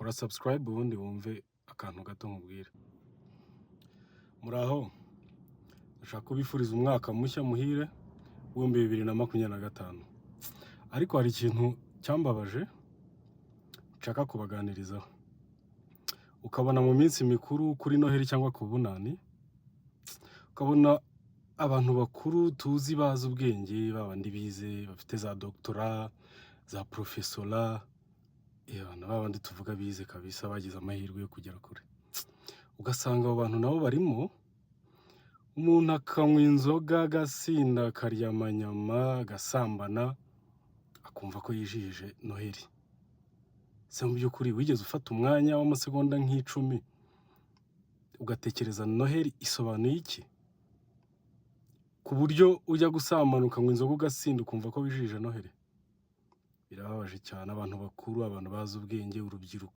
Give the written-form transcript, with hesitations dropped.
kora subscribe ubundi wumve akantu gato nkubwira. Muraho, ndashaka kubifuriza umwaka mushya muhire w'ibihumbi 2025. Ariko hari ikintu cyambabaje nshaka kubaganirizaho. Ukabona mu minsi mikuru kuri Noheli cyangwa ku Bunani, ukabona abantu bakuru tuzi bazi ubwenge, babandi bize bafite za doctora, za professora, babandi tuvuga bize kabisa bagize amahirwe yo kugera kure. Ugasanga abo bantu nabo barimo, umuntu akanywa inzoga, agasinda, akarya amanyama, agasambana, akumva ko yijihije Noheli. Se mu by'ukuri wigeze ufata umwanya w'amasegonda nk'icumi ugatekereza Noheli isobanuye iki? Ku buryo ujya gusambana ukanywa inzoga ugasinda ukumva ko wijihije Noheli? Birababaje cyane, abantu bakuru, abantu bazi ubwenge, urubyiruko